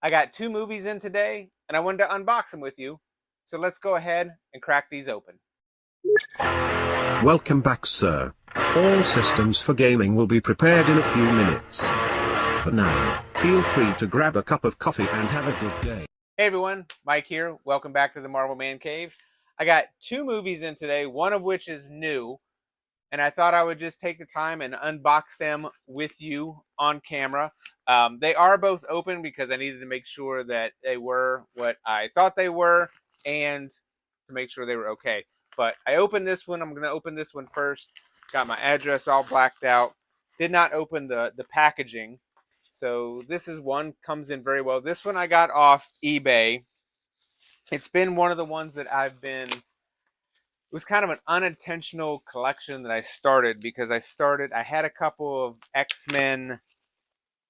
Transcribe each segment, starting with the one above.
I got two movies in today, and I wanted to unbox them with you. So let's go ahead and crack these open. Welcome back, sir. All systems for gaming will be prepared in a few minutes. For now, feel free to grab a cup of coffee and have a good day. Hey everyone, Mike here. Welcome back to the Marvel Man Cave. I got two movies in today, one of which is new, and I thought I would just take the time and unbox them with you on camera. They are both open because I needed to make sure that they were what I thought they were and to make sure they were okay. But I opened this one. I'm going to open this one first. Got my address all blacked out. Did not open the packaging. So this is one, comes in very well. This one I got off eBay. It's been one of the ones that it was kind of an unintentional collection that I started because I had a couple of X-Men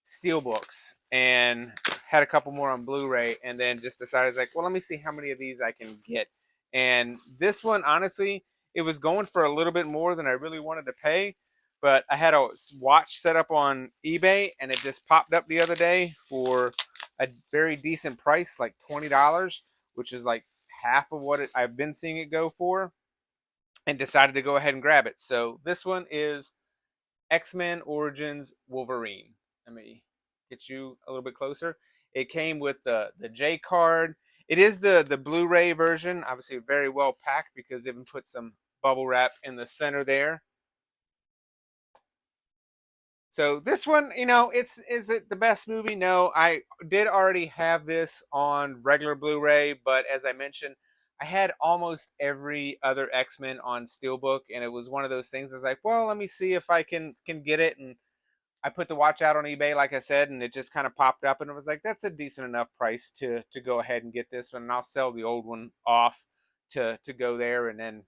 Steelbooks and had a couple more on Blu-ray, and then just decided, like, well, let me see how many of these I can get. And this one, honestly, it was going for a little bit more than I really wanted to pay, but I had a watch set up on eBay, and it just popped up the other day for a very decent price, like $20, which is like half of what I've been seeing it go for, and decided to go ahead and grab it. So this one is X-Men Origins Wolverine. Let me get you a little bit closer. It came with the J card. It is the Blu-ray version, obviously very well packed because they even put some bubble wrap in the center there. So this one, is it the best movie? No, I did already have this on regular Blu-ray, but as I mentioned, I had almost every other X-Men on Steelbook, and it was one of those things. I was like, well, let me see if I can get it, and I put the watch out on eBay, like I said, and it just kind of popped up, and it was like, that's a decent enough price to go ahead and get this one, and I'll sell the old one off to go there, and then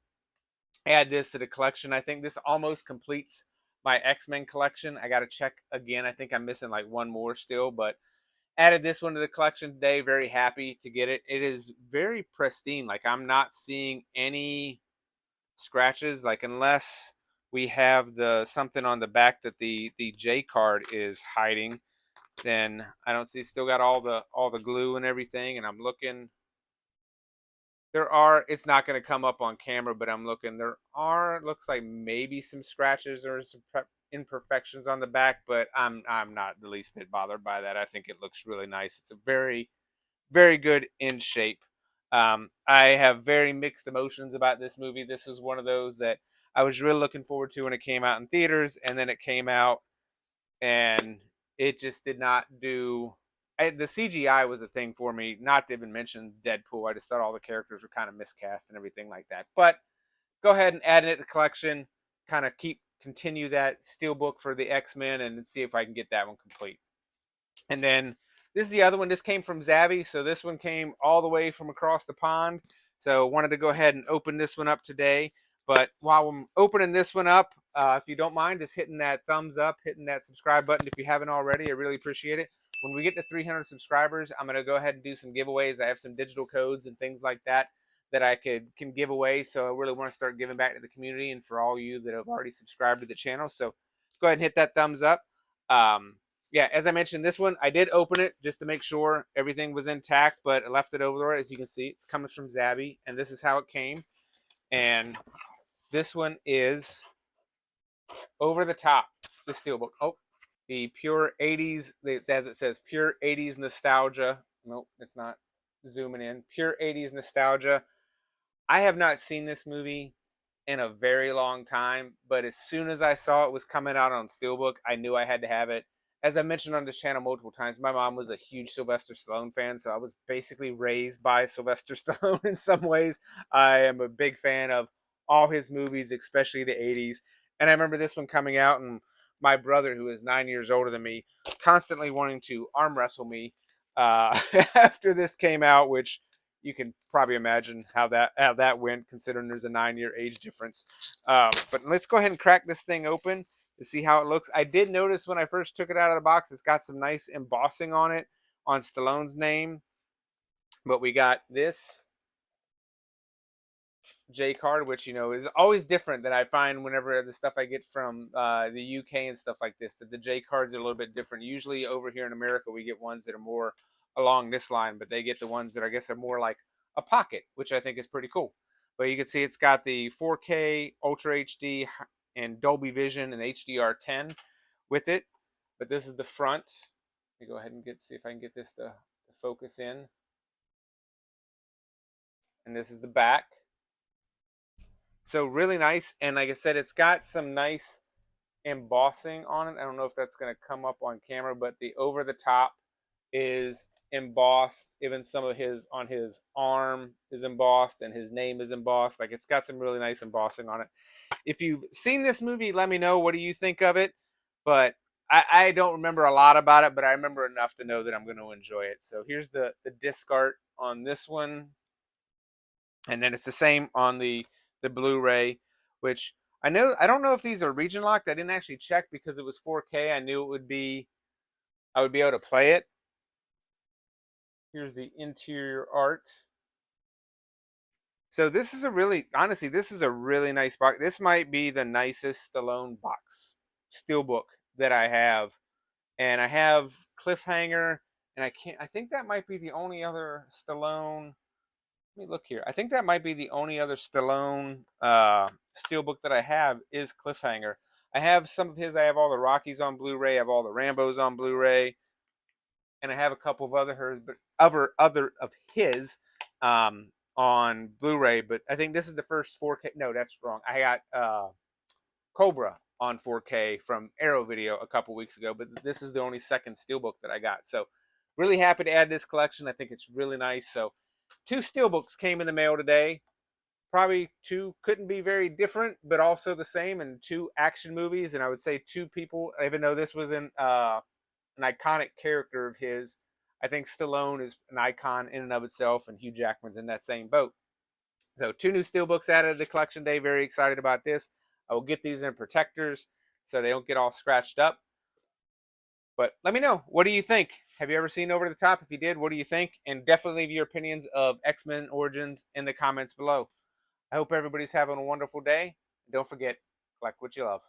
add this to the collection. I think this almost completes my X-Men collection. I got to check again. I think I'm missing like one more still, but added this one to the collection today. Very happy to get it. It is very pristine. Like, I'm not seeing any scratches, like, unless we have the something on the back that the J card is hiding, then I don't see. Still got all the glue and everything, and I'm looking. It's not going to come up on camera, but I'm looking. Looks like maybe some scratches or some imperfections on the back, but I'm not the least bit bothered by that. I think it looks really nice. It's a very, very good in shape. I have very mixed emotions about this movie. This is one of those that I was really looking forward to when it came out in theaters, and then it came out and it just did not do. The CGI was a thing for me, not to even mention Deadpool. I just thought all the characters were kind of miscast and everything like that. But go ahead and add it to the collection, kind of continue that Steelbook for the X-Men, and see if I can get that one complete. And then this is the other one. This came from Zavvi, so this one came all the way from across the pond. So wanted to go ahead and open this one up today. But while I'm opening this one up, if you don't mind, just hitting that thumbs up, hitting that subscribe button if you haven't already. I really appreciate it. When we get to 300 subscribers, I'm going to go ahead and do some giveaways. I have some digital codes and things like that I can give away. So I really want to start giving back to the community and for all you that have already subscribed to the channel. So go ahead and hit that thumbs up. Yeah, as I mentioned, this one, I did open it just to make sure everything was intact, but I left it over there. As you can see, it's coming from Zavvi, and this is how it came. And this one is over the top, the Steelbook. Oh, the pure 80s, it says pure 80s nostalgia. Nope, it's not zooming in. Pure 80s nostalgia. I have not seen this movie in a very long time, but as soon as I saw it was coming out on Steelbook, I knew I had to have it. As I mentioned on this channel multiple times, my mom was a huge Sylvester Stallone fan, so I was basically raised by Sylvester Stallone in some ways. I am a big fan of all his movies, especially the 80s. And I remember this one coming out, and my brother, who is 9 years older than me, constantly wanting to arm wrestle me after this came out, which you can probably imagine how that went, considering there's a 9-year age difference. But let's go ahead and crack this thing open to see how it looks. I did notice when I first took it out of the box, it's got some nice embossing on it, on Stallone's name. But we got this J card, which, is always different than I find whenever the stuff I get from the UK and stuff like this. That the J cards are a little bit different. Usually over here in America, we get ones that are more along this line, but they get the ones that I guess are more like a pocket, which I think is pretty cool. But you can see it's got the 4K, Ultra HD, and Dolby Vision and HDR10 with it. But this is the front. Let me go ahead and see if I can get this to focus in. And this is the back. So really nice. And like I said, it's got some nice embossing on it. I don't know if that's going to come up on camera, but the over the top is embossed. Even some of his on his arm is embossed, and his name is embossed. Like, it's got some really nice embossing on it. If you've seen this movie, let me know, what do you think of it. But I don't remember a lot about it, but I remember enough to know that I'm going to enjoy it. So here's the disc art on this one, and then it's the same on the Blu-ray, which I don't know if these are region locked. I didn't actually check because it was 4K. I knew I would be able to play it. Here's the interior art. So this is honestly, this is a really nice box. This might be the nicest Stallone box Steelbook that I have. And I have Cliffhanger, and I think that might be the only other Stallone. Let me look here. I think that might be the only other Stallone Steelbook that I have is Cliffhanger. I have some of his. I have all the Rockies on Blu-ray. I have all the Rambos on Blu-ray, and I have a couple of other of his on Blu-ray. But I think this is the first 4K. No, that's wrong. I got Cobra on 4K from Arrow Video a couple weeks ago, but this is the only second Steelbook that I got. So really happy to add this collection. I think it's really nice. So 2 Steelbooks came in the mail today. Probably 2 couldn't be very different, but also the same, and 2 action movies. And I would say 2 people, even though this was an iconic character of his, I think Stallone is an icon in and of itself, and Hugh Jackman's in that same boat. So 2 new Steelbooks added to the collection day. Very excited about this. I will get these in protectors so they don't get all scratched up. But let me know, what do you think? Have you ever seen Over the Top? If you did, what do you think? And definitely leave your opinions of X-Men Origins in the comments below. I hope everybody's having a wonderful day. Don't forget, collect what you love.